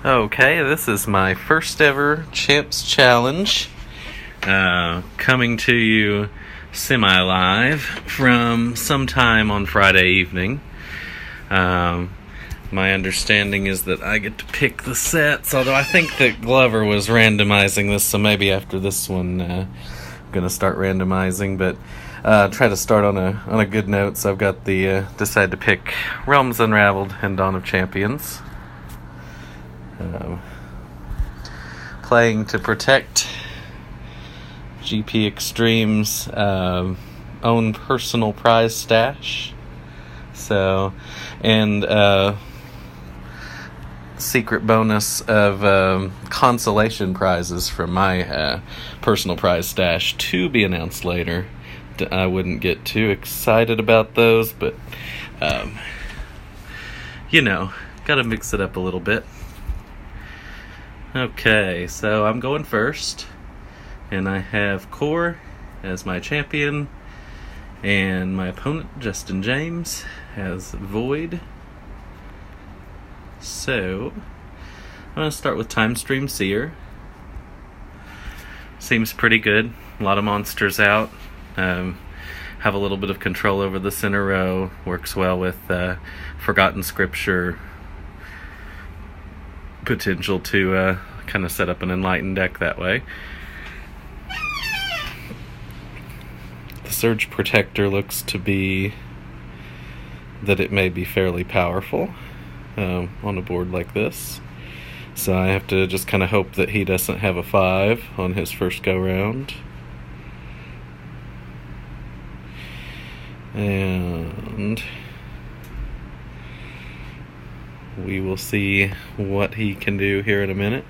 Okay, this is my first ever Champs Challenge, coming to you semi-live from sometime on Friday evening. My understanding is that I get to pick the sets, although I think that Glover was randomizing this, so maybe after this one I'm going to start randomizing, but try to start on a good note. So I've got decided to pick Realms Unraveled and Dawn of Champions. Playing to protect GP Extreme's own personal prize stash. So, and secret bonus of consolation prizes from my personal prize stash to be announced later. I wouldn't get too excited about those, but gotta mix it up a little bit. Okay, so I'm going first, and I have Core as my champion, and my opponent, Justin James, has Void. So, I'm going to start with Time Stream Seer. Seems pretty good. A lot of monsters out. Have a little bit of control over the center row. Works well with Forgotten Scripture. Potential to kind of set up an Enlightened deck that way. The Surge Protector looks to be that it may be fairly powerful on a board like this. So I have to just kind of hope that he doesn't have a 5 on his first go round. And we will see what he can do here in a minute.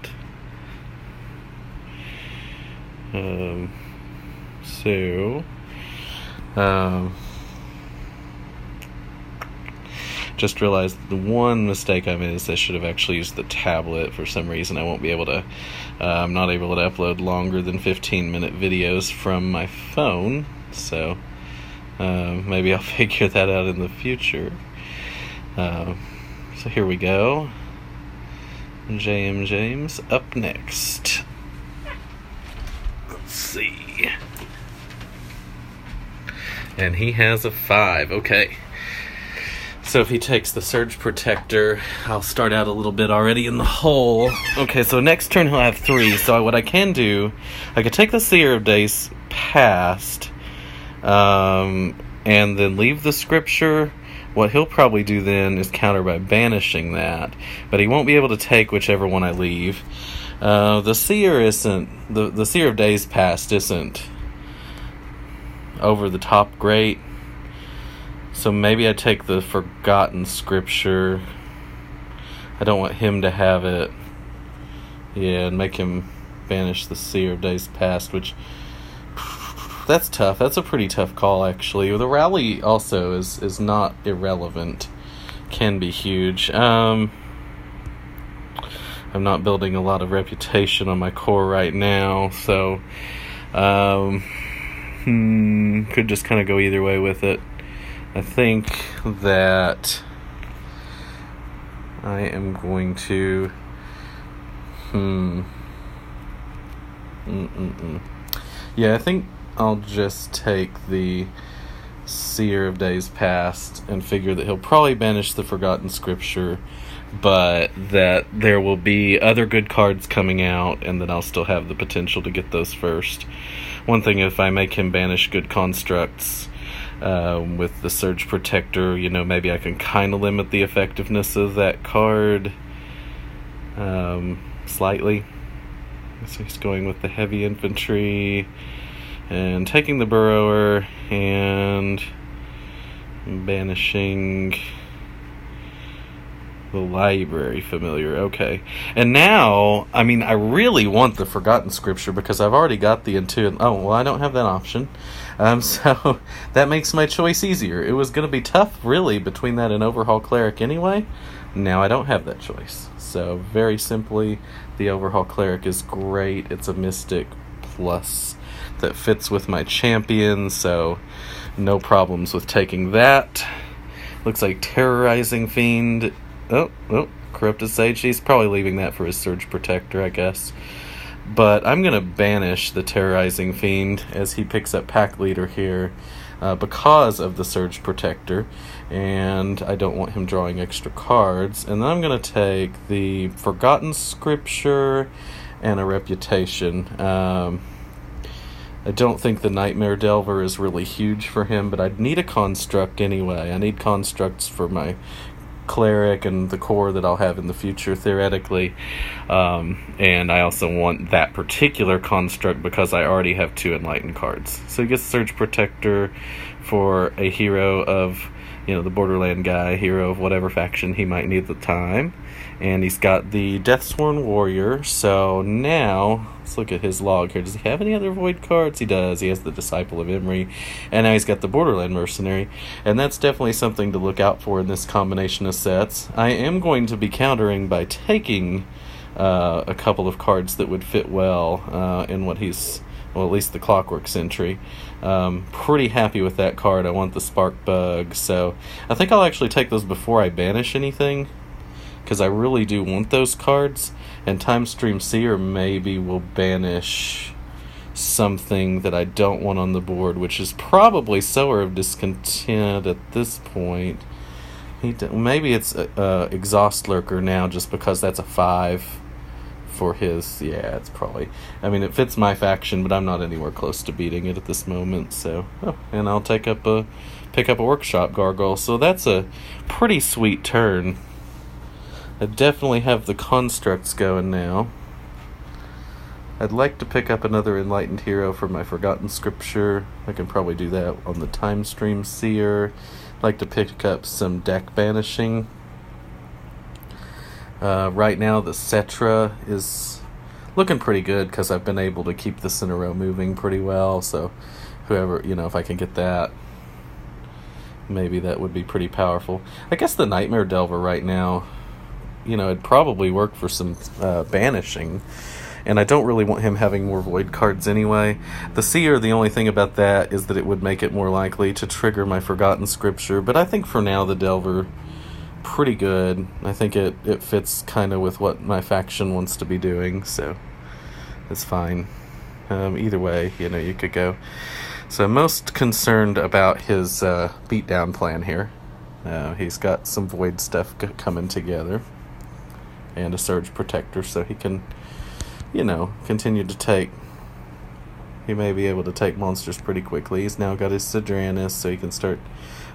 Just realized the one mistake I made is I should have actually used the tablet. For some reason I won't be able to, I'm not able to upload longer than 15-minute videos from my phone, so maybe I'll figure that out in the future. So here we go. J.M. James up next. Let's see. And he has a 5. Okay. So if he takes the Surge Protector, I'll start out a little bit already in the hole. Okay, so next turn he'll have 3. So what I can do, I could take the Seer of Days Past, and then leave the Scripture. What he'll probably do then is counter by banishing that, but he won't be able to take whichever one I leave. The Seer isn't, the Seer of Days Past isn't over the top great, so maybe I take the Forgotten Scripture. I don't want him to have it. Yeah, and make him banish the Seer of Days Past, which, that's tough. That's a pretty tough call, actually. The rally also is not irrelevant. Can be huge. I'm not building a lot of reputation on my core right now, so could just kind of go either way with it. I think that I am going to yeah, I think I'll just take the Seer of Days Past and figure that he'll probably banish the Forgotten Scripture, but that there will be other good cards coming out and that I'll still have the potential to get those first. One thing, if I make him banish good constructs with the Surge Protector, maybe I can kind of limit the effectiveness of that card slightly. So he's going with the Heavy Infantry and taking the Burrower and banishing the Library Familiar. Okay. And now, I really want the Forgotten Scripture because I've already got the Intuitive. Oh, well, I don't have that option. So that makes my choice easier. It was going to be tough, really, between that and Overhaul Cleric anyway. Now I don't have that choice. So, very simply, the Overhaul Cleric is great. It's a Mystic plus that fits with my champion, so no problems with taking that. Looks like Terrorizing Fiend. Oh, Corrupted Sage. He's probably leaving that for his Surge Protector, I guess. But I'm going to banish the Terrorizing Fiend as he picks up Pack Leader here because of the Surge Protector, and I don't want him drawing extra cards. And then I'm going to take the Forgotten Scripture and a Reputation. I don't think the Nightmare Delver is really huge for him, but I'd need a Construct anyway. I need constructs for my Cleric and the core that I'll have in the future, theoretically. And I also want that particular construct because I already have 2 Enlightened cards. So he gets Surge Protector for a hero of, the Borderland guy, hero of whatever faction he might need at the time. And he's got the Deathsworn Warrior. So now, let's look at his log here. Does he have any other Void cards? He does. He has the Disciple of Imri. And now he's got the Borderland Mercenary. And that's definitely something to look out for in this combination of sets. I am going to be countering by taking a couple of cards that would fit well in what he's... Well, at least the Clockwork Sentry. Pretty happy with that card. I want the Spark Bug. So I think I'll actually take those before I banish anything, because I really do want those cards. And Time Stream Seer maybe will banish something that I don't want on the board, which is probably Sower of Discontent at this point. Maybe it's Exhaust Lurker now, just because that's a 5 for his. Yeah, it's probably... it fits my faction, but I'm not anywhere close to beating it at this moment. So, and I'll pick up a Workshop Gargoyle. So that's a pretty sweet turn. I definitely have the constructs going now. I'd like to pick up another Enlightened Hero for my Forgotten Scripture. I can probably do that on the Time Stream Seer. I'd like to pick up some deck banishing. Right now the Cetra is looking pretty good because I've been able to keep the Cinero moving pretty well. So whoever, if I can get that, maybe that would be pretty powerful. I guess the Nightmare Delver right now, it'd probably work for some banishing, and I don't really want him having more Void cards anyway. The Seer, the only thing about that is that it would make it more likely to trigger my Forgotten Scripture, but I think for now the Delver, pretty good. I think it fits kind of with what my faction wants to be doing, so it's fine. Either way, you could go. So I'm most concerned about his beatdown plan here. He's got some Void stuff coming together, and a Surge Protector, so he can, continue to take... He may be able to take monsters pretty quickly. He's now got his Sidranus, so he can start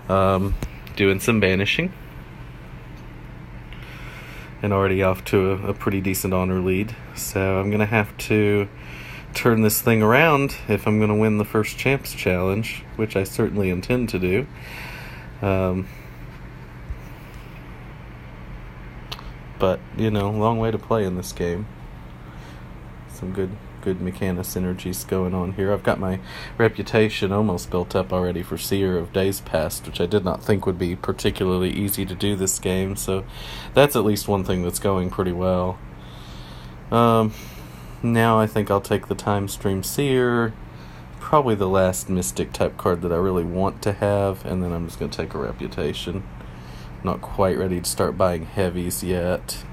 doing some banishing. And already off to a pretty decent honor lead. So I'm going to have to turn this thing around if I'm going to win the first Champs Challenge, which I certainly intend to do. But, long way to play in this game. Some good Mechana synergies going on here. I've got my Reputation almost built up already for Seer of Days Past, which I did not think would be particularly easy to do this game, so that's at least one thing that's going pretty well. Now I think I'll take the Time Stream Seer, probably the last Mystic type card that I really want to have, and then I'm just going to take a Reputation. Not quite ready to start buying heavies yet.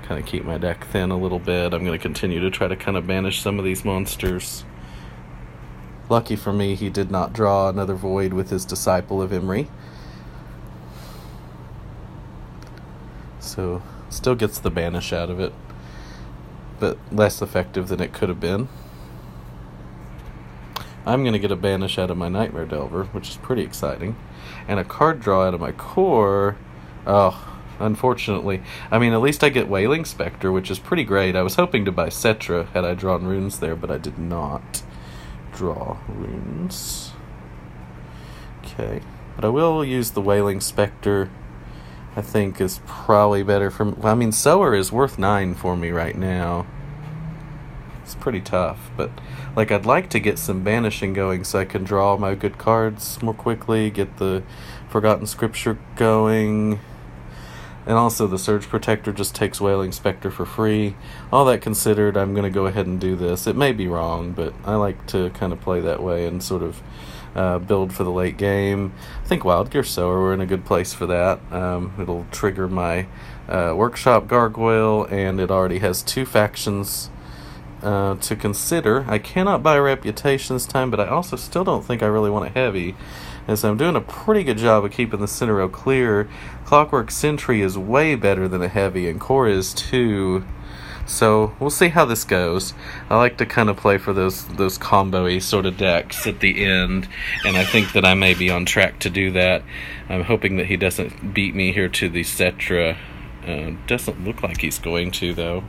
Kind of keep my deck thin a little bit. I'm going to continue to try to kind of banish some of these monsters. Lucky for me, he did not draw another Void with his Disciple of Imri. So, still gets the banish out of it, but less effective than it could have been. I'm going to get a banish out of my Nightmare Delver, which is pretty exciting. And a card draw out of my core. Oh, unfortunately. At least I get Wailing Spectre, which is pretty great. I was hoping to buy Cetra had I drawn runes there, but I did not draw runes. Okay. But I will use the Wailing Spectre. I think is probably better for me. Sower is worth 9 for me right now. It's pretty tough, but I'd like to get some banishing going so I can draw my good cards more quickly, get the Forgotten Scripture going, and also the Surge Protector just takes Wailing Spectre for free. All that considered, I'm going to go ahead and do this. It may be wrong, but I like to kind of play that way and sort of build for the late game. I think Wild Gear Sower, we're in a good place for that. It'll trigger my Workshop Gargoyle, and it already has 2 factions to consider. I cannot buy Reputation this time, but I also still don't think I really want a heavy, as I'm doing a pretty good job of keeping the center row clear. Clockwork Sentry is way better than a heavy, and Core is too. So we'll see how this goes. I like to kind of play for those combo-y sort of decks at the end, and I think that I may be on track to do that. I'm hoping that he doesn't beat me here to the Cetra. Doesn't look like he's going to, though.